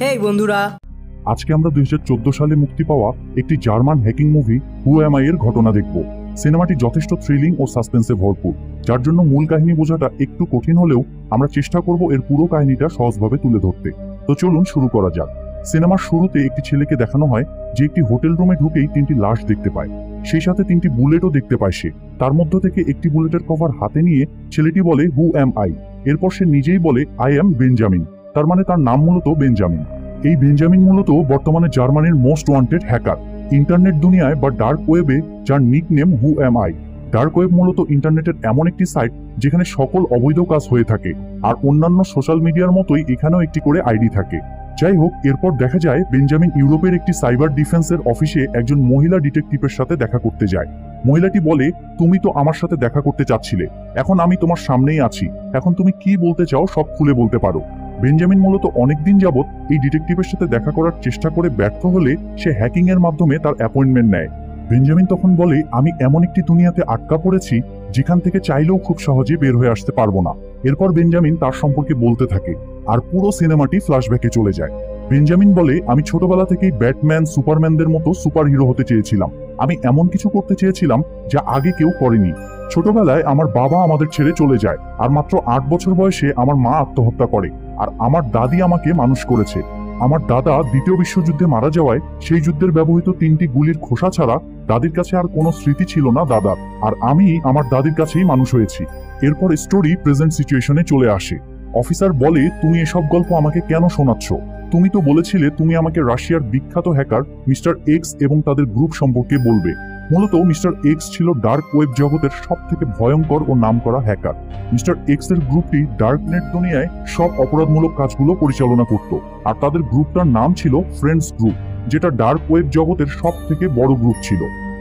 হেই বন্ধুরা, আজকে আমরা 2014 সালে মুক্তি পাওয়া একটি German hacking movie who am I এর ঘটনা দেখব। সিনেমাটি যথেষ্ট থ্রিলিং ও সাসপেন্সে ভরপুর, যার জন্য মূল কাহিনী বোঝাটা একটু কঠিন হলেও আমরা চেষ্টা করব এর পুরো কাহিনীটা সহজভাবে তুলে ধরতে। তো চলুন শুরু করা যাক। সিনেমার শুরুতে একটি ছেলেকে দেখানো হয় যে একটি হোটেল রুমে ঢুকেই 3টি লাশ দেখতে পায়, সেই সাথে 3টি বুলেটও দেখতে পায় সে। তার মধ্য থেকে একটি বুলেটের কভার হাতে নিয়ে ছেলেটি বলে হু অ্যাম আই। এরপর সে নিজেই বলে আই অ্যাম বেঞ্জামিন, তার মানে তার নাম মূলত বেঞ্জামিন। এই বেঞ্জামিন মূলত বর্তমানে জার্মানির মোস্ট ওয়ান্টেড হ্যাকার ইন্টারনেট দুনিয়ায় বা ডার্ক ওয়েবে, যার nick name who am I. Dark web মূলত ইন্টারনেটের এমন একটি সাইট যেখানে সকল অবৈধ কাজ হয়ে থাকে, আর অন্যান্য সোশ্যাল মিডিয়ার মতোই এখানেও একটি করে আইডি থাকে। যাই হোক, এরপর দেখা যায় বেঞ্জামিন ইউরোপের একটি সাইবার ডিফেন্সের অফিসে একজন মহিলা ডিটেকটিভের সাথে দেখা করতে যায়। মহিলাটি বলে, তুমি তো আমার সাথে দেখা করতে চাচ্ছিলে, এখন আমি তোমার সামনেই আছি, এখন তুমি কি বলতে চাও সব খুলে বলতে পারো। বেঞ্জামিন মূলত অনেকদিন যাবৎ এই ডিটেকটিভের সাথে দেখা করার চেষ্টা করে ব্যর্থ হলে সে হ্যাকিং এর মাধ্যমে তার অ্যাপয়েন্টমেন্ট নেয়। বেঞ্জামিন তখন বলে, আমি এমন একটি দুনিয়াতে আটকা পড়েছি যেখান থেকে চাইলেও খুব সহজে বের হয়ে আসতে পারবো না। এরপর বেঞ্জামিন তার সম্পর্কে বলতে থাকে, আর পুরো সিনেমাটি ফ্ল্যাশব্যাকে চলে যায়। বেঞ্জামিন বলে, আমি ছোটবেলা থেকেই ব্যাটম্যান, সুপারম্যানদের মতো সুপার হিরো হতে চেয়েছিলাম। আমি এমন কিছু করতে চেয়েছিলাম যা আগে কেউ করেনি। ছোটবেলায় আমার বাবা আমাদের ছেড়ে চলে যায়, আর মাত্র 8 বছর বয়সে আমার মা আত্মহত্যা করে, আর আমার দাদি আমাকে মানুষ করেছে। আমার দাদা দ্বিতীয় বিশ্বযুদ্ধে মারা যাওয়ায় সেই যুদ্ধের ব্যবহৃত 3টি গুলির খোসা ছাড়া দাদির কাছে আর কোনো স্মৃতি ছিল না দাদার, আর আমি আমার দাদির কাছেই মানুষ হয়েছি। এরপর স্টোরি প্রেজেন্ট সিচুয়েশনে চলে আসে। অফিসার বলে, তুমি এসব গল্প আমাকে কেন শোনাচ্ছ? তুমি তো বলেছিলে তুমি আমাকে রাশিয়ার বিখ্যাত হ্যাকার মিস্টার এক্স এবং তাদের গ্রুপ সম্পর্কে বলবে। মূলত মিস্টার এক্স ছিল ডার্ক ওয়েব জগতের সব থেকে ভয়ঙ্কর ও নামকরা হ্যাকার। মিস্টার এক্স এর গ্রুপটি ডার্কনেট দুনিয়ায় সব অপরাধমূলক কাজগুলো পরিচালনা করত, আর তাদের গ্রুপটার নাম ছিল ফ্রেন্ডস গ্রুপ, যেটা ডার্ক ওয়েব জগতের সব থেকে বড় গ্রুপ ছিল।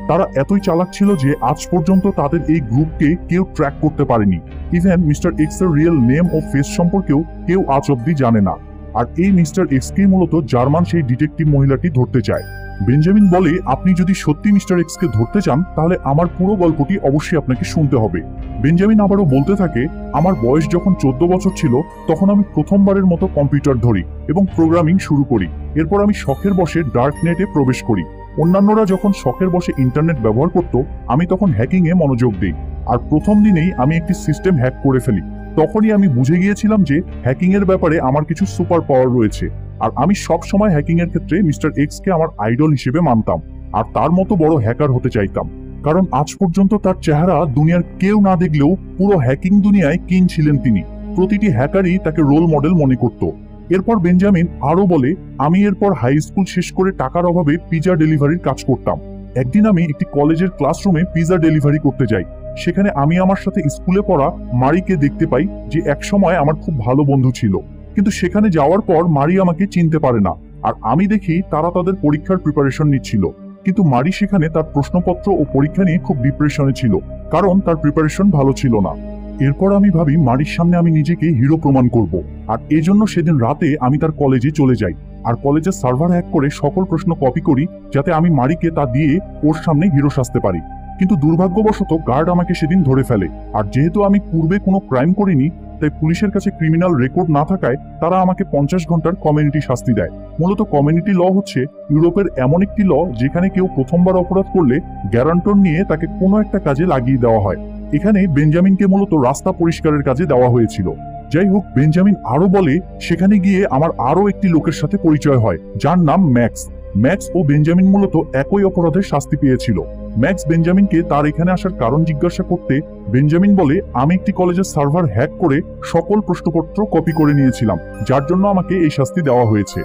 তারা এতই চালাক ছিল যে আজ পর্যন্ত তাদের এই গ্রুপকে কেউ ট্র্যাক করতে পারেনি। ইভেন মিস্টার এক্স এর রিয়েল নেম ও ফেস সম্পর্কেও কেউ আজ অব্দি জানে না। আর এই মিস্টার এক্সকেই মূলত জার্মান সেই ডিটেকটিভ মহিলাটি ধরতে চায়। বেঞ্জামিন বলে, আপনি যদি সত্যি মিস্টার এক্সকে ধরতে চান তাহলে আমার পুরো গল্পটি অবশ্যই আপনাকে শুনতে হবে। বেঞ্জামিন আবারও বলতে থাকে, আমার বয়স যখন 14 বছর ছিল তখন আমি প্রথমবারের মতো কম্পিউটার ধরি এবং প্রোগ্রামিং শুরু করি। এরপর আমি শখের বশে ডার্কনেটে প্রবেশ করি। অন্যান্যরা যখন শখের বশে ইন্টারনেট ব্যবহার করত, আমি তখন হ্যাকিং এ মনোযোগ দিই, আর প্রথম দিনেই আমি একটি সিস্টেম হ্যাক করে ফেলি। তখনই আমি বুঝে গিয়েছিলাম যে হ্যাকিং এর ব্যাপারে আমার কিছু সুপার পাওয়ার রয়েছে, আর আমি সব সময় হ্যাকিং এর ক্ষেত্রে মিস্টার এক্স কে আমার আইডল হিসেবে মানতাম, আর তার মতো বড় হ্যাকার হতে চাইতাম। কারণ আজ পর্যন্ত তার চেহারা দুনিয়ার কেউ না দেখলেও পুরো হ্যাকিং দুনিয়ায় কিং ছিলেন তিনি। প্রতিটি হ্যাকারই তাকে রোল মডেল মনে করত। এরপর বেঞ্জামিন আরো বলে, আমি এরপর হাই স্কুল শেষ করে টাকার অভাবে পিজা ডেলিভারির কাজ করতাম। একদিন আমি একটি কলেজের ক্লাসরুমে পিজা ডেলিভারি করতে যাই। সেখানে আমি আমার সাথে স্কুলে পড়া মারিকে দেখতে পাই, যে একসময় আমার খুব ভালো বন্ধু ছিল। কিন্তু সেখানে যাওয়ার পর মারি আমাকে চিনতে পারে না, আর আমি দেখি তারা তাদের পরীক্ষার প্রিপারেশন নিচ্ছিল। কিন্তু মারি সেখানে তার প্রশ্নপত্র ও পরীক্ষা নিয়ে খুব ডিপ্রেশনে ছিল, কারণ তার প্রিপারেশন ভালো ছিল না। এরপর আমি ভাবি মারির সামনে আমি নিজেকে হিরো প্রমাণ করব, আর এজন্য সেদিন রাতে আমি তার কলেজে চলে যাই, আর কলেজের সার্ভার হ্যাক করে সকল প্রশ্ন কপি করি, যাতে আমি মারিকে তা দিয়ে ওর সামনে হিরো সাজতে পারি। কিন্তু দুর্ভাগ্যবশত গার্ড আমাকে সেদিন ধরে ফেলে, আর যেহেতু আমি পূর্বে কোনো ক্রাইম করিনি, তাই পুলিশের কাছে ক্রিমিনাল রেকর্ড না থাকায় তারা আমাকে 50 ঘন্টার কমিউনিটি শাস্তি দেয়। মূলত কমিউনিটি ল হচ্ছে ইউরোপের এমন একটি ল যেখানে কেউ প্রথমবার অপরাধ করলে গ্যারান্টর নিয়ে তাকে কোনো একটা কাজে লাগিয়ে দেওয়া হয়। এখানে বেঞ্জামিনকে মূলত রাস্তা পরিষ্কারের কাজে দেওয়া হয়েছিল। যাই হোক, বেঞ্জামিন আরো বলে, সেখানে গিয়ে আমার আরো একটি লোকের সাথে পরিচয় হয়, যার নাম ম্যাক্স। ম্যাক্স ও বেঞ্জামিন মূলত একই অপরাধের শাস্তি পেয়েছিল। ম্যাক্স বেঞ্জামিনকে তার এখানে আসার কারণ জিজ্ঞাসা করতে বেঞ্জামিন বলে, আমি একটি কলেজের সার্ভার হ্যাক করে সকল প্রশ্নপত্র কপি করে নিয়েছিলাম, যার জন্য আমাকে এই শাস্তি দেওয়া হয়েছে।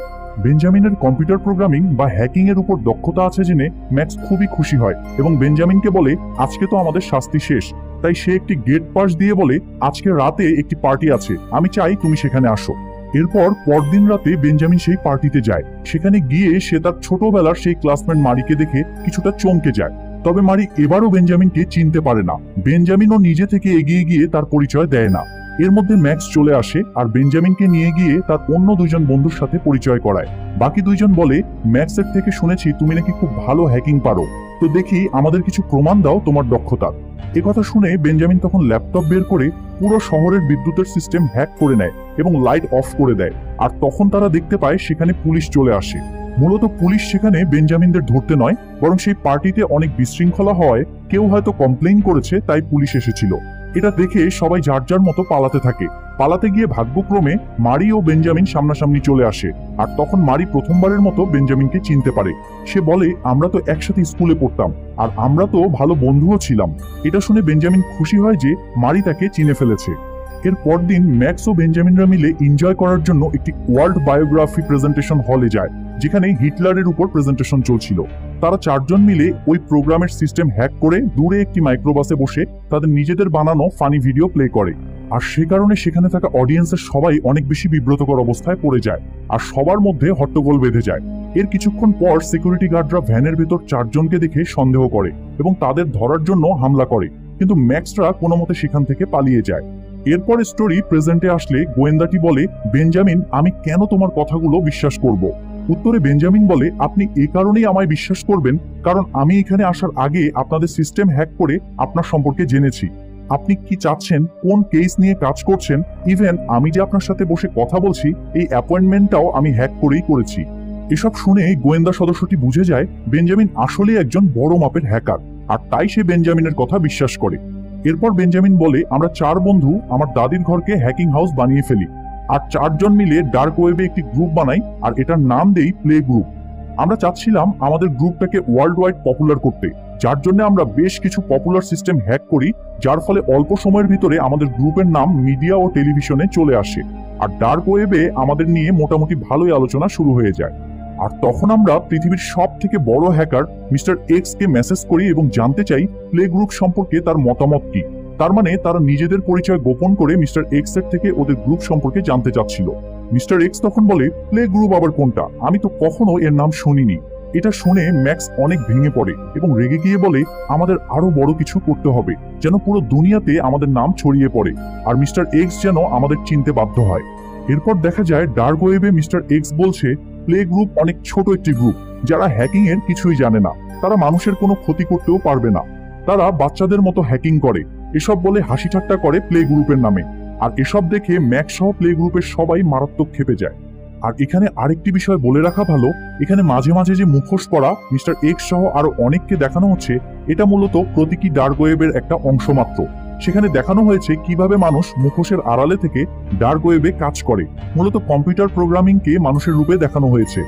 বেঞ্জামিনের কম্পিউটার প্রোগ্রামিং বা হ্যাকিং এর উপর দক্ষতা আছে জেনে ম্যাক্স খুবই খুশি হয় এবং বেঞ্জামিনকে বলে, আজকে তো আমাদের শাস্তি শেষ। তাই সে একটি গেট পাস দিয়ে বলে, আজকে রাতে একটি পার্টি আছে, আমি চাই তুমি সেখানে আসো। এরপর পরদিন রাতে বেঞ্জামিন সেই পার্টিতে যায়। সেখানে গিয়ে সে তার ছোটবেলার সেই ক্লাসমেট মারিকে দেখে কিছুটা চমকে যায়। তবে মারি এবারও বেঞ্জামিনকে চিনতে পারে না। বেঞ্জামিনও নিজে থেকে এগিয়ে গিয়ে তার পরিচয় দেয় না। এর মধ্যে ম্যাক্স চলে আসে আর বেঞ্জামিনকে নিয়ে গিয়ে তার অন্য 2জন বন্ধুর সাথে পরিচয় করায়। বাকি 2জন বলে, ম্যাক্সের থেকে শুনেছি তুমি নাকি খুব ভালো হ্যাকিং পারো, তো দেখি আমাদের কিছু প্রমাণ দাও তোমার দক্ষতার। একথা শুনে বেঞ্জামিন তখন ল্যাপটপ বের করে পুরো শহরের বিদ্যুতের সিস্টেম হ্যাক করে নেয় এবং লাইট অফ করে দেয়। আর তখন তারা দেখতে পায় সেখানে পুলিশ চলে আসে। মূলত পুলিশ সেখানে বেঞ্জামিনদের ধরতে নয়, বরং সেই পার্টিতে অনেক বিশৃঙ্খলা হওয়ায় কেউ হয়তো কমপ্লেইন করেছে, তাই পুলিশ এসেছিল। এটা দেখে সবাই যার যার মতো পালাতে থাকে। পালাতে গিয়ে ভাগ্যক্রমে মারি ও বেঞ্জামিন সামনাসামনি চলে আসে। আর তখন মারি প্রথমবারের মতো বেঞ্জামিনকে চিনতে পারে। সে বলে, আমরা তো একসাথে স্কুলে পড়তাম, আর আমরা তো ভালো বন্ধুও ছিলাম। এটা শুনে বেঞ্জামিন খুশি হয় যে মারি তাকে চিনে ফেলেছে। এর পরদিন ম্যাক্স ও বেঞ্জামিনরা মিলে এনজয় করার জন্য একটি ওয়ার্ল্ড বায়োগ্রাফি প্রেজেন্টেশন হলে যায়, যেখানে হিটলারের উপর প্রেজেন্টেশন চলছিল। তারা চারজন মিলে ওই প্রোগ্রামের সিস্টেম হ্যাক করে দূরে একটি মাইক্রোবাসে বসে তাদের নিজেদের বানানো ফানি ভিডিও প্লে করে। আর সে কারণে সেখানে থাকা অডিয়েন্সের সবাই অনেক বেশি বিব্রতকর অবস্থায় পড়ে যায়, আর সবার মধ্যে হট্টগোল বেঁধে যায়। এর কিছুক্ষণ পর সিকিউরিটি গার্ডরা ভ্যানের ভেতর চারজনকে দেখে সন্দেহ করে এবং তাদের ধরার জন্য হামলা করে, কিন্তু ম্যাক্সরা কোনো মতে সেখান থেকে পালিয়ে যায়। এরপর স্টোরি প্রেজেন্টে আসলে গোয়েন্দাটি বলে, বেঞ্জামিন, আমি কেন তোমার কথাগুলো বিশ্বাস করব? উত্তরে বেঞ্জামিন বলে, আপনি এ কারণেই আমায় বিশ্বাস করবেন কারণ আমি এখানে আসার আগে আপনাদের সিস্টেম হ্যাক করে আপনার সম্পর্কে জেনেছি। আপনি কি চাচ্ছেন, কোন কেস নিয়ে কাজ করছেন, ইভেন আমি যে আপনার সাথে বসে কথা বলছি এই অ্যাপয়েন্টমেন্টটাও আমি হ্যাক করেই করেছি। এসব শুনে গোয়েন্দা সদস্যটি বুঝে যায় বেঞ্জামিন আসলে একজন বড় মাপের হ্যাকার, আর তাই সে বেঞ্জামিনের কথা বিশ্বাস করে। এরপর বেঞ্জামিন বলে, আমরা চার বন্ধু আমার দাদির ঘরকে হ্যাকিং হাউস বানিয়ে ফেলি, আর চারজন মিলে ডার্ক ওয়েবে একটি গ্রুপ বানাই, আর এটার নাম দেই প্লে গ্রুপ। আমরা চাচ্ছিলাম আমাদের গ্রুপটাকে ওয়ার্ল্ড ওয়াইড পপুলার করতে, যার জন্য আমরা বেশ কিছু পপুলার সিস্টেম হ্যাক করি, যার ফলে অল্প সময়ের ভিতরে আমাদের গ্রুপের নাম মিডিয়া ও টেলিভিশনে চলে আসে, আর ডার্ক ওয়েবে আমাদের নিয়ে মোটামুটি ভালোই আলোচনা শুরু হয়ে যায়। আর তখন আমরা পৃথিবীর সব থেকে বড় হ্যাকার মিস্টার এক্স কে মেসেজ করি এবং জানতে চাই প্লে গ্রুপ সম্পর্কে তার মতামত কি। তার মানে তারা নিজেদের পরিচয় গোপন করে মিস্টার এক্স এর থেকে ওদের গ্রুপ সম্পর্কে জানতে চাচ্ছিল। মিস্টার এক্স তখন বলে, প্লে গ্রুপ আবার কোনটা? আমি তো কখনো এর নাম শুনিনি। এটা শুনে ম্যাক্স অনেক ভেঙে পড়ে এবং রেগে গিয়ে বলে, আমাদের আরো বড় কিছু করতে হবে যেন পুরো দুনিয়াতে আমাদের নাম ছড়িয়ে পড়ে, আর মিস্টার এক্স যেন আমাদের চিনতে বাধ্য হয়। এরপর দেখা যায় ডার্ক ওয়েবে মিস্টার এক্স বলছে, প্লে গ্রুপ অনেক ছোট একটি গ্রুপ যারা হ্যাকিং এর কিছুই জানে না, তারা মানুষের কোনো ক্ষতি করতেও পারবে না, তারা বাচ্চাদের মতো হ্যাকিং করে, এসব বলে হাসি ঠাট্টা করে প্লে গ্রুপের নামে। আর এসব দেখে ম্যাক্স সহ প্লে গ্রুপের সবাই মারাত্মক ক্ষেপে যায়। আর এখানে আরেকটি বিষয় বলে রাখা ভালো, এখানে মাঝে মাঝে যে মুখোশ পরা মিস্টার এক্স সহ আরো অনেককে দেখানো হচ্ছে, এটা মূলত প্রতীকী ডার্ক ওয়েবের একটা অংশ মাত্র। সেখানে দেখানো হয়েছে কিভাবে মানুষ মুখোশের আড়ালে থেকে ডার্ক ওয়েবে কাজ করে, মূলত কম্পিউটার প্রোগ্রামিংকে মানুষের রূপে দেখানো হয়েছে।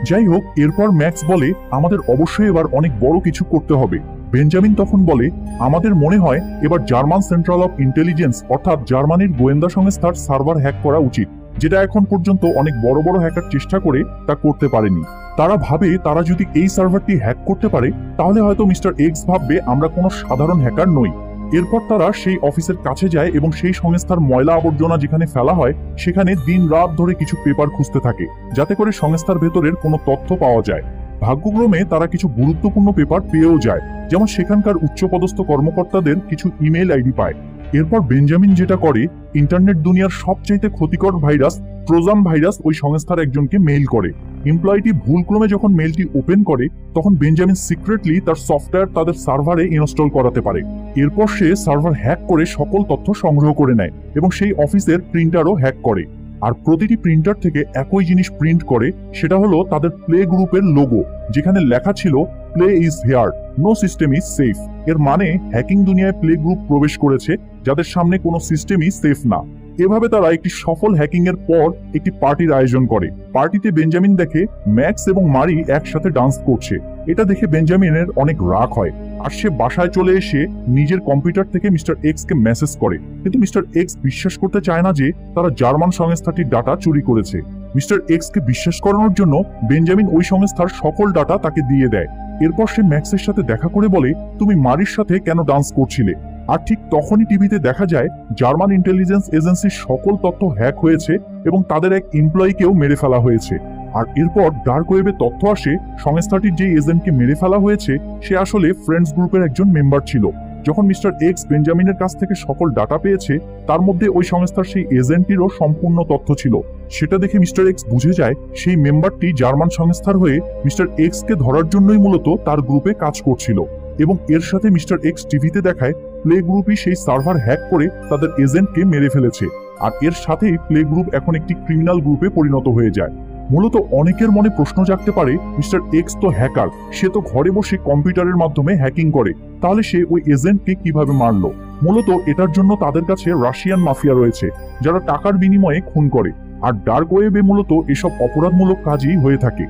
যাই হোক, এরপর ম্যাক্স বলে, আমাদের অবশ্যই এবার অনেক বড় কিছু করতে হবে। বেঞ্জামিন তখন বলে, আমাদের মনে হয় এবার জার্মান সেন্ট্রাল অফ ইন্টেলিজেন্স অর্থাৎ জার্মানির গোয়েন্দা সংস্থার সার্ভার হ্যাক করা উচিত, যেটা এখন পর্যন্ত অনেক বড় বড় হ্যাকার চেষ্টা করে তা করতে পারেনি। তারা ভাবে তারা যদি এই সার্ভারটি হ্যাক করতে পারে তাহলে হয়তো মিস্টার এক্স ভাববে আমরা কোনো সাধারণ হ্যাকার নই। এরপর তারা সেই অফিসের কাছে যায় এবং সেই সংস্থার ময়লা আবর্জনা যেখানে ফেলা হয় সেখানে দিন রাত ধরে কিছু পেপার খুঁজতে থাকে, যাতে করে সংস্থার ভেতরের কোনো তথ্য পাওয়া যায়। ভাগ্যক্রমে তারা কিছু গুরুত্বপূর্ণ পেপার পেয়েও যায়, যেমন সেখানকার উচ্চপদস্থ কর্মকর্তাদের কিছু ইমেল আইডি পায়। এরপর বেঞ্জামিন যেটা করে, ইন্টারনেট দুনিয়ার সবচাইতে ক্ষতিকর ভাইরাস ট্রোজান ভাইরাস ওই সংস্থার একজনকে মেইল করে। এমপ্লয়িটি ভুলক্রমে যখন মেইলটি ওপেন করে তখন বেঞ্জামিন সিক্রেটলি তার সফটওয়্যার তাদের সার্ভারে ইনস্টল করাতে পারে। এরপর সে সার্ভার হ্যাক করে সকল তথ্য সংগ্রহ করে নেয় এবং সেই অফিসের প্রিন্টারও হ্যাক করে। আর প্রতিটি প্রিন্টার থেকে একই জিনিস প্রিন্ট করে, সেটা হলো তাদের প্লে গ্রুপের লোগো, যেখানে লেখা ছিল play is here, no system is safe. এর মানে হ্যাকিং দুনিয়ায় প্লে গ্রুপ প্রবেশ করেছে যাদের সামনে কোনো সিস্টেমই সেফ না। এভাবে তারা একটি সফল হ্যাকিং এর পর একটি পার্টির আয়োজন করে। পার্টিতে বেঞ্জামিন দেখে ম্যাক্স এবং মারি একসাথে ডান্স করছে। এটা দেখে বেঞ্জামিনের অনেক রাগ হয়, আর সে বাসায় চলে এসে নিজের কম্পিউটার থেকে মিস্টার এক্স কে মেসেজ করে, কিন্তু মিস্টার এক্স বিশ্বাস করতে চায় না যে তারা জার্মান সংস্থাটির ডাটা চুরি করেছে। মিস্টার এক্স কে বিশ্বাস করানোর জন্য বেঞ্জামিন ওই সংস্থার সকল ডাটা তাকে দিয়ে দেয়। এরপর সে ম্যাক্সের সাথে দেখা করে বলে, তুমি মারির সাথে কেন ডান্স করছিলে? আর ঠিক তখনই টিভিতে দেখা যায় জার্মান ইন্টেলিজেন্স এজেন্সির সকল তথ্য হ্যাক হয়েছে এবং তাদের এক এমপ্লয়িকেও মেরে ফেলা হয়েছে। আর এরপর ডার্ক ওয়েবে তথ্য আসে সংস্থাটির যে এজেন্টকে মেরে ফেলা হয়েছে সে আসলে ফ্রেন্ডস গ্রুপের একজন মেম্বার ছিল। যখন মিস্টার এক্স বেঞ্জামিনের কাছ থেকে সকল ডাটা পেয়েছে, তার মধ্যে ওই সংস্থার সেই এজেন্টটিরও সম্পূর্ণ তথ্য ছিল। সেটা দেখে মিস্টার এক্স বুঝে যায় সেই মেম্বারটি জার্মান সংস্থার হয়ে মিস্টার এক্স কে ধরার জন্যই মূলত তার গ্রুপে কাজ করছিল। এবং এর সাথে মিস্টার এক্স টিভিতে দেখায় প্লে গ্রুপই সেই সার্ভার হ্যাক করে তাদের এজেন্টকে মেরে ফেলেছে। আর এর সাথেই প্লে গ্রুপ এখন একটি ক্রিমিনাল গ্রুপে পরিণত হয়ে যায়। মূলত অনেকের মনে প্রশ্ন জাগতে পারে, মিস্টার এক্স তো হ্যাকার, সে তো ঘরে বসে কম্পিউটারের মাধ্যমে হ্যাকিং করে, তাহলে সে ওই এজেন্টকে কিভাবে মারলো? মূলত এটার জন্য তাদের কাছে রাশিয়ান মাফিয়া রয়েছে, যারা টাকার বিনিময়ে খুন করে। আর ডার্ক ওয়েবে মূলত এসব অপরাধমূলক কাজই হয়ে থাকে।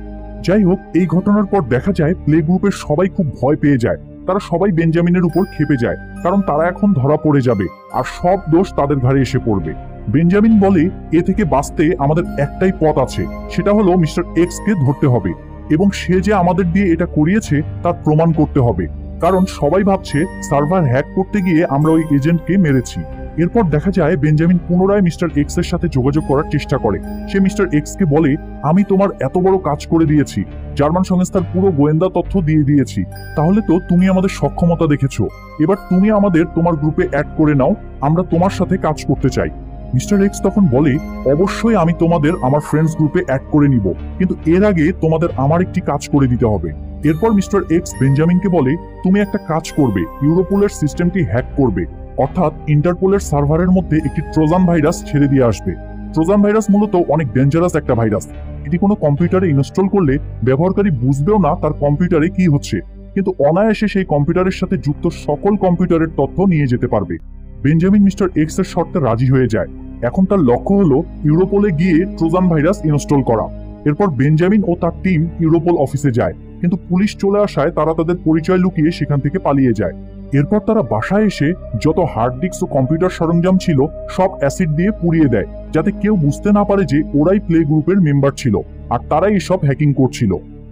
যাই হোক, এই ঘটনার পর দেখা যায় প্লে গ্রুপের সবাই খুব ভয় পেয়ে যায়। তারা সবাই বেঞ্জামিনের উপর ক্ষেপে যায়, কারণ তারা এখন ধরা পড়ে যাবে আর সব দোষ তাদের ঘাড়ে এসে পড়বে। বেঞ্জামিন বলে, এ থেকে বাঁচতে আমাদের একটাই পথ আছে, সেটা হলো মিস্টার এক্স কে ধরতে হবে এবং সে যে আমাদের দিয়ে এটা করিয়েছে তার প্রমাণ করতে হবে, কারণ সবাই ভাবছে সার্ভার হ্যাক করতে গিয়ে আমরা ওই এজেন্টকে মেরেছি। এরপর দেখা যায় বেঞ্জামিন পুনরায় মিস্টার এক্স এর সাথে যোগাযোগ করার চেষ্টা করে। সে মিস্টার এক্স কে বলে, আমি তোমার এত বড় কাজ করে দিয়েছি, জার্মান সংস্থার পুরো গোয়েন্দা তথ্য দিয়ে দিয়েছি, তাহলে তো তুমি আমাদের সক্ষমতা দেখেছো, এবার তুমি আমাদের তোমার গ্রুপে অ্যাড করে নাও, আমরা তোমার সাথে কাজ করতে চাই। মিস্টার এক্স তখন বলে, অবশ্যই আমি তোমাদের আমার ফ্রেন্ডস গ্রুপে অ্যাড করে নিব, কিন্তু এর আগে তোমাদের আমার একটি কাজ করে দিতে হবে। এরপর মিস্টার এক্স বেঞ্জামিনকে বলে, তুমি একটা কাজ করবে, ইউরোপোলের সিস্টেমটি হ্যাক করবে, অর্থাৎ ইন্টারপোলের সার্ভারের মধ্যে একটি ট্রোজান ভাইরাস ছেড়ে দিয়ে আসবে। ট্রোজান ভাইরাস মূলত অনেক ডেঞ্জারাস একটা ভাইরাস। এটি কোনো কম্পিউটারে ইনস্টল করলে ব্যবহারকারী বুঝবেও না তার কম্পিউটারে কি হচ্ছে, কিন্তু অনায়াসে সেই কম্পিউটারের সাথে যুক্ত সকল কম্পিউটারের তথ্য নিয়ে যেতে পারবে। বেঞ্জামিন মিস্টার এক্স এর শর্তে রাজি হয়ে যায়। এখন তার লক্ষ্য হলো ইউরোপোলে গিয়ে ট্রোজান ভাইরাস ইনস্টল করা। এরপর বেঞ্জামিন ও তার টিম ইউরোপোল অফিসে যায়, কিন্তু পুলিশ চলে আসায় তারা তাদের পরিচয় লুকিয়ে সেখান থেকে পালিয়ে যায়। এরপর তারা বাসায় এসে যত হার্ড ডিস্ক ও কম্পিউটার সরঞ্জাম ছিল সব অ্যাসিড দিয়ে পুড়িয়ে দেয়, যাতে কেউ বুঝতে না পারে যে ওরাই প্লে গ্রুপের মেম্বার ছিল আর তারাই এসব হ্যাকিং করছিল।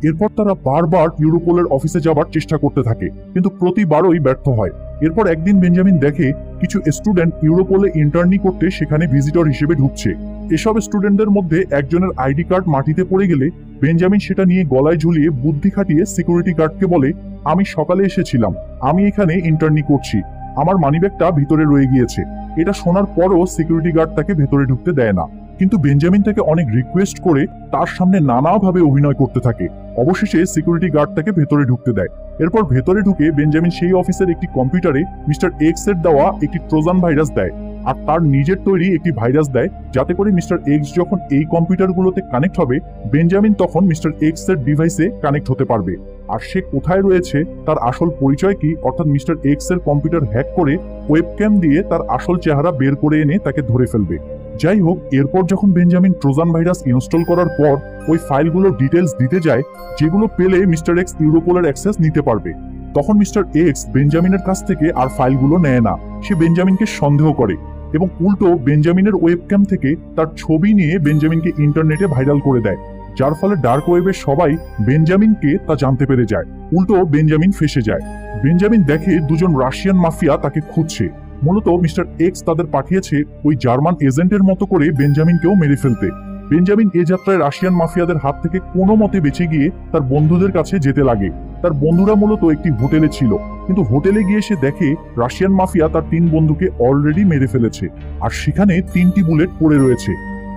এরপর তারা বারবার ইউরোপোলের অফিসে যাবার চেষ্টা করতে থাকে, কিন্তু প্রতিবারই ব্যর্থ হয়। এরপর একদিন বেঞ্জামিন দেখে কিছু স্টুডেন্ট ইউরোপোলে ইন্টার্নি করতে সেখানে ভিজিটর হিসেবে ঢুকছে। এসব স্টুডেন্টদের মধ্যে একজনের আইডি কার্ড মাটিতে পড়ে গেলে বেঞ্জামিন সেটা নিয়ে গলায় ঝুলিয়ে বুদ্ধি খাটিয়ে সিকিউরিটি গার্ডকে বলে, আমি সকালে এসেছিলাম, আমি এখানে ইন্টার্নি করছি, আমার মানিব্যাগটা ভিতরে রয়ে গিয়েছে। এটা শোনার পরও সিকিউরিটি গার্ড তাকে ভেতরে ঢুকতে দেয় না, কিন্তু বেঞ্জামিন তাকে অনেক রিকোয়েস্ট করে তার সামনে নানাভাবে অভিনয় করতে থাকে। অবশেষে সিকিউরিটি গার্ড তাকে ভেতরে ঢুকতে দেয়। এরপর ভেতরে ঢুকে বেঞ্জামিন সেই অফিসের একটি কম্পিউটারে মিস্টার এক্স এর দেওয়া একটি ট্রোজান ভাইরাস দেয় আর তার নিজের তৈরি একটি ভাইরাস দেয়, যাতে করে মিস্টার এক্স যখন এই কম্পিউটারগুলোতে কানেক্ট হবে বেঞ্জামিন তখন মিস্টার এক্স এর ডিভাইসে কানেক্ট হতে পারবে। আর সে কোথায় রয়েছে, তার আসল পরিচয় কি, অর্থাৎ মিস্টার এক্স এর কম্পিউটার হ্যাক করে ওয়েবক্যাম দিয়ে তার আসল চেহারা বের করে এনে তাকে ধরে ফেলবে। যাই হোক, এরপর যখন বেঞ্জামিন ট্রোজান ভাইরাস ইনস্টল করার পর ওই ফাইলগুলোর ডিটেলস দিতে যায়, যেগুলো পেলে মিস্টার এক্স ইউরোপোলের অ্যাক্সেস নিতে পারবে, তখন মিস্টার এক্স বেঞ্জামিনের কাছ থেকে আর ফাইলগুলো নেয় না। সে বেঞ্জামিনকে সন্দেহ করে এবং উল্টো বেঞ্জামিনের ওয়েবক্যাম থেকে তার ছবি নিয়ে বেঞ্জামিনকে ইন্টারনেটে ভাইরাল করে দেয়, যার ফলে ডার্ক ওয়েবের সবাই বেঞ্জামিনকে তা জানতে পেরে যায়। উল্টো বেঞ্জামিন ফেঁসে যায়। বেঞ্জামিন দেখে দুজন রাশিয়ান মাফিয়া তাকে খুঁজছে। মূলত মিস্টার এক্স তাদের পাঠিয়েছে ওই জার্মান এজেন্টের মতো করে বেঞ্জামিনকেও মেরে ফেলতে। বেঞ্জামিন এ যাত্রায় রাশিয়ান মাফিয়াদের হাত থেকে কোনো মতে বেঁচে গিয়ে তার বন্ধুদের কাছে যেতে লাগে। তার বন্ধুরা মূলত একটি হোটেলে ছিল, কিন্তু হোটেলে গিয়ে সে দেখে রাশিয়ান মাফিয়া তার 3 বন্ধুকে অলরেডি মেরে ফেলেছে আর সেখানে 3টি বুলেট পড়ে রয়েছে।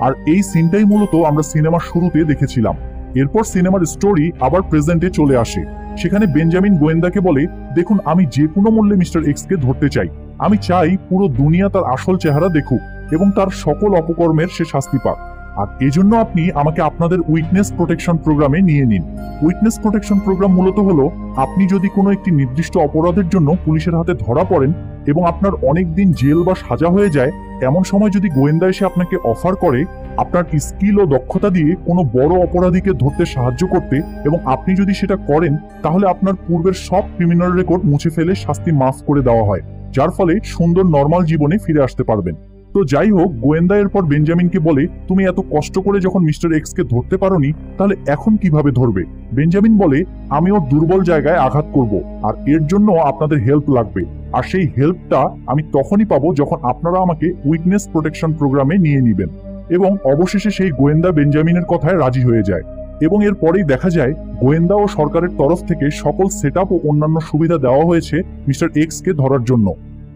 আর এই সিনটাই মূলত আমরা সিনেমার শুরুতে দেখেছিলাম। এরপর সিনেমার স্টোরি আবার প্রেজেন্টে চলে আসে। সেখানে বেঞ্জামিন গোয়েন্দাকে বলে, দেখুন, আমি যে কোনো মূল্যে মিস্টার এক্স কে ধরতে চাই, আমি চাই পুরো দুনিয়া তার আসল চেহারা দেখুক এবং তার সকল অপকর্মের সে শাস্তি পাক। আর এজন্য আপনি আমাকে আপনাদের উইটনেস প্রোটেকশন প্রোগ্রামে নিয়ে নিন। উইটনেস প্রোটেকশন প্রোগ্রাম মূলত হলো, আপনি যদি কোনো একটি নির্দিষ্ট অপরাধের জন্য পুলিশের হাতে ধরা পড়েন এবং আপনার অনেক দিন জেল বা সাজা হয়ে যায়, এমন সময় যদি গোয়েন্দা এসে আপনাকে অফার করে আপনার স্কিল ও দক্ষতা দিয়ে কোনো বড় অপরাধীকে ধরতে সাহায্য করতে, এবং আপনি যদি সেটা করেন, তাহলে আপনার পূর্বের সব ক্রিমিনাল রেকর্ড মুছে ফেলে শাস্তি মাফ করে দেওয়া হয়, যার ফলে সুন্দর নর্মাল জীবনে ফিরে আসতে পারবেন। তো যাই হোক, গোয়েন্দা এরপর বেঞ্জামিনকে বলে, তুমি এত কষ্ট করে যখন মিস্টার এক্স কে ধরতে পারোনি, তাহলে এখন কিভাবে ধরবে? বেঞ্জামিন বলে, আমি ওর দুর্বল জায়গায় আঘাত করব আর এর জন্য আপনাদের হেল্প লাগবে, আর সেই হেল্পটা আমি তখনই পাবো যখন আপনারা আমাকে উইটনেস প্রোটেকশন প্রোগ্রামে নিয়ে নিবেন। এবং অবশেষে সেই গোয়েন্দা বেঞ্জামিনের কথায় রাজি হয়ে যায়। এবং এরপরেই দেখা যায় গোয়েন্দা ও সরকারের তরফ থেকে সকল সেটআপ ও অন্যান্য সুবিধা দেওয়া হয়েছে মিস্টার এক্স কে ধরার জন্য।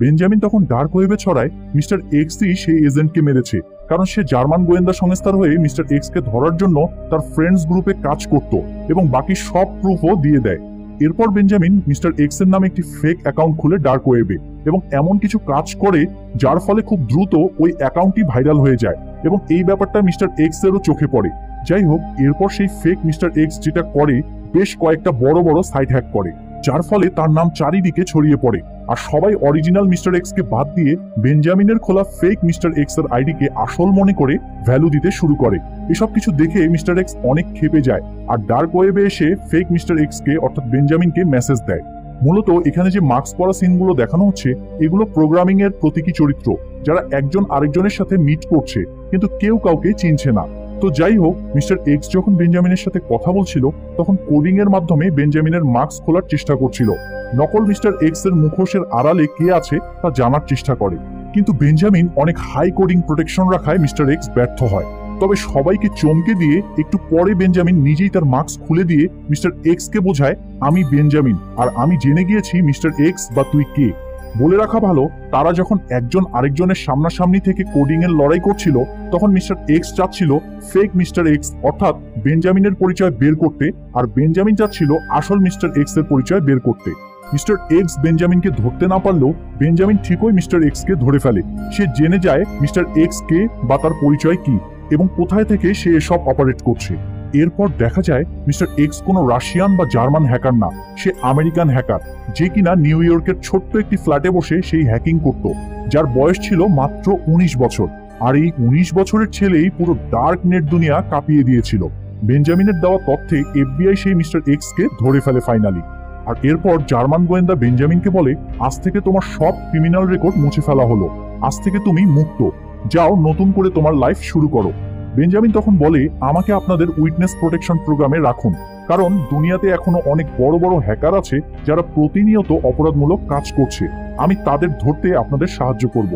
বেঞ্জামিন তখন ডার্ক ওয়েবে ছড়ায় মিস্টার এক্সই সেই এজেন্টকে মেরেছে, কারণ সে জার্মান গোয়েন্দা সংস্থার হয়ে মিস্টার এক্স কে ধরার জন্য তার ফ্রেন্ডস গ্রুপে কাজ করত এবং বাকি সব প্রুফও দিয়ে দেয়। এরপর বেঞ্জামিন মিস্টার এক্স এর নামে একটি ফেক অ্যাকাউন্ট খুলে ডার্ক ওয়েবে এবং এমন কিছু কাজ করে যার ফলে খুব দ্রুত ওই অ্যাকাউন্টটি ভাইরাল হয়ে যায় এবং এই ব্যাপারটা মিস্টার এক্স এরও চোখে পড়ে। যাই হোক, এরপর সেই ফেক মিস্টার এক্স যেটা করে বেশ কয়েকটা বড় বড় সাইট হ্যাক করে, যার ফলে তার নাম চারিদিকে ছড়িয়ে পড়ে আর সবাই অরিজিনাল মিস্টার এক্স কে বাদ দিয়ে বেঞ্জামিনের খোলা ফেক মিস্টার এক্স এর আইডিকে আসল মনে করে ভ্যালু দিতে শুরু করে। এসব কিছু দেখে মিস্টার এক্স অনেক ক্ষেপে যায় আর ডার্ক ওয়েবে এসে ফেক মিস্টার এক্স কে অর্থাৎ বেঞ্জামিনকে মেসেজ দেয়। মূলত এখানে যে মাস্ক পরা সিনগুলো দেখানো হচ্ছে এগুলো প্রোগ্রামিং এর প্রতীকী চরিত্র, যারা একজন আরেকজনের সাথে মিট করছে কিন্তু কেউ কাউকে চিনছে না। তো যাই হোক, মিস্টার এক্স যখন বেঞ্জামিনের সাথে কথা বলছিল তখন কোডিং এর মাধ্যমে বেঞ্জামিনের মাস্ক খোলার চেষ্টা করছিল। নকল মিস্টার এক্স এর মুখোশের আড়ালে কে আছে তা জানার চেষ্টা করে, কিন্তু বেঞ্জামিন অনেক হাই কোডিং প্রোটেকশন রাখায় মিস্টার এক্স ব্যর্থ হয়। তবে সবাইকে চমকে দিয়ে একটু পরে বেঞ্জামিন নিজেই তার মাস্ক খুলে দিয়ে মিস্টার এক্স কে বোঝায়, আমি বেঞ্জামিন আর আমি জেনে গিয়েছি মিস্টার এক্স বা তুই কে। বলে রাখা ভালো, তারা যখন একজন আরেকজনের সামনাসামনি থেকে কোডিং এর লড়াই করছিল তখন মিস্টার এক্স চাচ্ছিল ফেক মিস্টার এক্স অর্থাৎ বেঞ্জামিনের পরিচয় বের করতে, আর বেঞ্জামিন চাচ্ছিল আসল মিস্টার এক্স এর পরিচয় বের করতে। মিস্টার এক্স বেঞ্জামিনকে ধরতে না পারলেও বেঞ্জামিন ঠিকই মিস্টার এক্স কে ধরে ফেলে। সে জেনে যায় মিস্টার এক্স কে বা তার পরিচয় কি এবং কোথায় থেকে সে এসব অপারেট করছে। এরপর দেখা যায় মিস্টার এক্স কোনো রাশিয়ান বা জার্মান হ্যাকার না, সে আমেরিকান হ্যাকার, যে কিনা নিউ ইয়র্কের ছোট্ট একটি ফ্ল্যাটে বসে সেই হ্যাকিং করত, যার বয়স ছিল মাত্র 19 বছর। আর এই 19 বছরের ছেলেই পুরো ডার্ক নেট দুনিয়া কাঁপিয়ে দিয়েছিল। বেঞ্জামিনের দেওয়া তথ্যে এফবিআই সেই মিস্টার এক্স কে ধরে ফেলে ফাইনালি। আর এরপর জার্মান গোয়েন্দা বেঞ্জামিনকে বলে, আজ থেকে তোমার সব ক্রিমিনাল রেকর্ড মুছে ফেলা হলো, আজ থেকে তুমি মুক্ত, যাও নতুন করে তোমার লাইফ শুরু করো। বেঞ্জামিন তখন বলে, আমাকে আপনাদের উইটনেস প্রোটেকশন প্রোগ্রামে রাখুন, কারণ দুনিয়াতে এখনো অনেক বড় বড় হ্যাকার আছে যারা প্রতিনিয়ত অপরাধমূলক কাজ করছে, আমি তাদের ধরতে আপনাদের সাহায্য করব।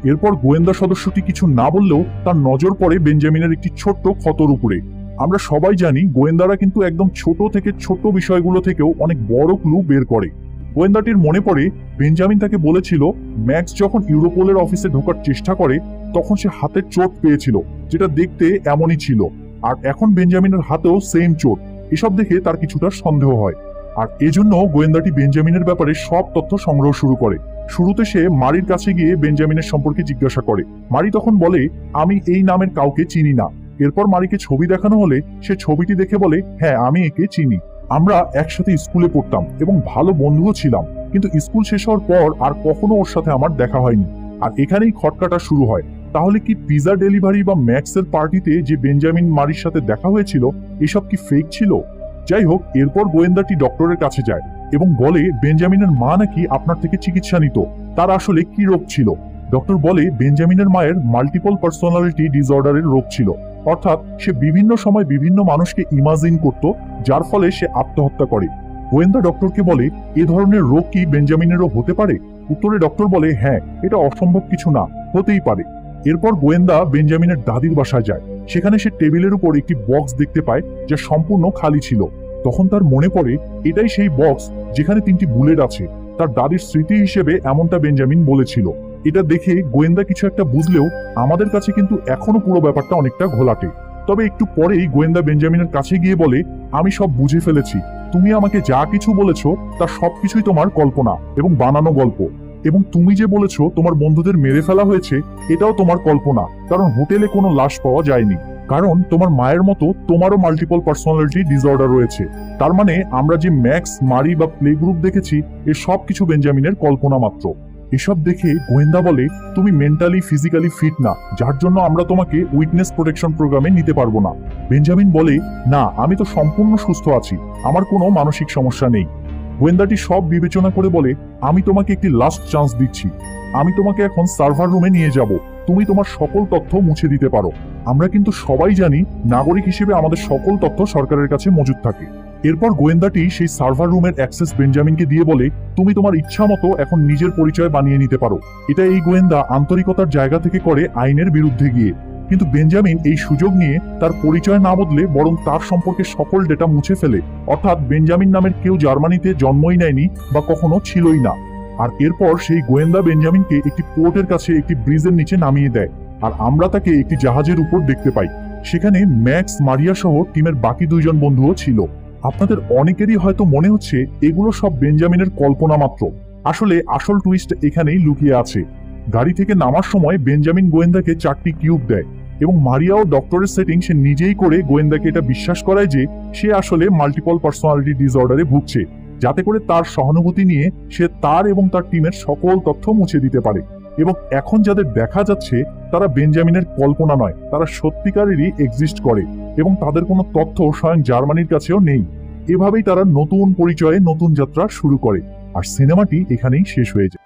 এরপর গোয়েন্দা সদস্যটি কিছু না বললেও তার নজর পড়ে বেঞ্জামিনের একটি ছোট্ট ক্ষতর উপরে। আমরা সবাই জানি গোয়েন্দারা কিন্তু একদম ছোট থেকে ছোট বিষয়গুলো থেকেও অনেক বড় ক্লু বের করে। গোয়েন্দাটির মনে পড়ে বেঞ্জামিন তাকে বলেছিল ম্যাক্স যখন ইউরোপোলের অফিসে ঢোকার চেষ্টা করে তখন সে হাতে চোট পেয়েছিল, যেটা দেখতে এমনই ছিল, আর এখন বেঞ্জামিনের হাতেও সেম চোট। এসব দেখে তার কিছুটা সন্দেহ হয়, আর এজন্য গোয়েন্দাটি বেঞ্জামিনের ব্যাপারে সব তথ্য সংগ্রহ শুরু করে। শুরুতে সে মারির কাছে গিয়ে বেঞ্জামিনের সম্পর্কে জিজ্ঞাসা করে। মারি তখন বলে, আমি এই নামের কাউকে চিনি না। এরপর মারিকে ছবি দেখানো হলে সে ছবিটি দেখে বলে, হ্যাঁ আমি একে চিনি, আমরা একসাথে স্কুলে পড়তাম এবং ভালো বন্ধুও ছিলাম, কিন্তু স্কুল শেষ হওয়ার পর আর কখনো ওর সাথে আমার দেখা হয়নি। আর এখানেই খটকাটা শুরু হয়, তাহলে কি পিজা ডেলিভারি বা ম্যাক্সের পার্টিতে যে বেঞ্জামিন মারির সাথে দেখা হয়েছিল এসব কি ফেক ছিল? যাই হোক, এরপর গোয়েন্দাটি ডক্টরের কাছে যায় এবং বলে বেঞ্জামিনের মা নাকি আপনার থেকে চিকিৎসা নিত, তার আসলে কি রোগ ছিল। ডক্টর বলে বেঞ্জামিনের মায়ের মাল্টিপল পার্সোনালিটি ডিসঅর্ডারের রোগ ছিল, অর্থাৎ সে বিভিন্ন সময় বিভিন্ন মানুষকে ইমাজিন করত, যার ফলে সে আত্মহত্যা করে। গোয়েন্দা ডক্টরকে বলে, এ ধরনের রোগ কি বেঞ্জামিনেরও হতে পারে? উত্তরে ডক্টর বলে, হ্যাঁ, এটা অসম্ভব কিছু না, হতেই পারে। এরপর গোয়েন্দা বেঞ্জামিনের দাদির বাসায় যায়, সেখানে সে টেবিলের উপর একটি বক্স দেখতে পায় যা সম্পূর্ণ খালি ছিল। তখন তার মনে পড়ে এটাই সেই বক্স যেখানে 3টি বুলেট আছে, তার দাদির স্মৃতি হিসেবে এমনটা বেঞ্জামিন বলেছিল। এটা দেখে গোয়েন্দা কিছু একটা বুঝলেও আমাদের কাছে কিন্তু এখনো পুরো ব্যাপারটা অনেকটা ঘোলাটে। তবে একটু পরেই গোয়েন্দা বেঞ্জামিনের কাছে গিয়ে বলে, আমি সব বুঝে ফেলেছি, তুমি আমাকে যা কিছু বলেছো তার সবকিছুই তোমার কল্পনা এবং বানানো গল্প, এবং তুমি যে বলেছো তোমার বন্ধুদের মেরে ফেলা হয়েছে এটাও তোমার কল্পনা, কারণ হোটেলে কোনো লাশ পাওয়া যায়নি, কারণ তোমার মায়ের মতো তোমারও মাল্টিপল পার্সোনালিটি ডিসঅর্ডার রয়েছে। তার মানে আমরা যে ম্যাক্স, মারি বা প্লে গ্রুপ দেখেছি এ সব কিছু বেঞ্জামিনের কল্পনা মাত্র। এসব দেখে গোয়েন্দা বলে, তুমি মেন্টালি ফিজিক্যালি ফিট না, যার জন্য আমরা তোমাকে উইটনেস প্রোটেকশন প্রোগ্রামে নিতে পারবো না। বেঞ্জামিন বলে, না, আমি তো সম্পূর্ণ সুস্থ আছি, আমার কোনো মানসিক সমস্যা নেই। গোয়েন্দাটি সব বিবেচনা করে বলে, আমি তোমাকে একটি লাস্ট চান্স দিচ্ছি, আমি তোমাকে এখন সার্ভার রুমে নিয়ে যাব, তুমি তোমার সকল তথ্য মুছে দিতে পারো। আমরা কিন্তু সবাই জানি নাগরিক হিসেবে আমাদের সকল তথ্য সরকারের কাছে মজুদ থাকে। এরপর গোয়েন্দাটি সেই সার্ভার রুমের অ্যাক্সেস বেঞ্জামিনকে দিয়ে বলে, তুমি তোমার ইচ্ছা মতো এখন নিজের পরিচয় বানিয়ে নিতে পারো। এটা এই গোয়েন্দা আন্তরিকতার জায়গা থেকে করে আইনের বিরুদ্ধে গিয়ে। কিন্তু বেঞ্জামিন এই সুযোগ নিয়ে তার পরিচয় না বদলে বরং তার সম্পর্কে সকল ডেটা মুছে ফেলে। অর্থাৎ বেঞ্জামিন নামের কেউ জার্মানিতে জন্মই নেয়নি বা কখনো ছিলই না। আর এরপর সেই গোয়েন্দা বেঞ্জামিনকে একটি পোর্টের কাছে একটি ব্রিজের নিচে নামিয়ে দেয়, আর আমরা তাকে একটি জাহাজের উপর দেখতে পাই। সেখানে ম্যাক্স, মারিয়া সহ টিমের বাকি দুইজন বন্ধুও ছিল। আপনাদের অনেকেরই হয়তো মনে হচ্ছে এগুলো সব বেঞ্জামিনের কল্পনা মাত্র। আসলে আসল টুইস্ট এখানেই লুকিয়ে আছে। গাড়ি থেকে নামার সময় বেঞ্জামিন গোয়েন্দাকে 4টি কিউব দেয় এবং মারিয়া ও ডক্টরের সেটিং সে নিজেই করে গোয়েন্দাকে এটা বিশ্বাস করায় যে সে আসলে মাল্টিপল পার্সোনালিটি ডিসঅর্ডারে ভুগছে, যাতে করে তার সহানুভূতি নিয়ে সে তার এবং তার টিমের সকল তথ্য মুছে দিতে পারে। এবং এখন যাদের দেখা যাচ্ছে তারা বেঞ্জামিনের কল্পনা নয়, তারা সত্যিকারেরই এক্সিস্ট করে এবং তাদের কোনো তথ্য স্বয়ং জার্মানির কাছেও নেই। এভাবেই তারা নতুন পরিচয়ে নতুন যাত্রা শুরু করে, আর সিনেমাটি এখানেই শেষ হয়ে যায়।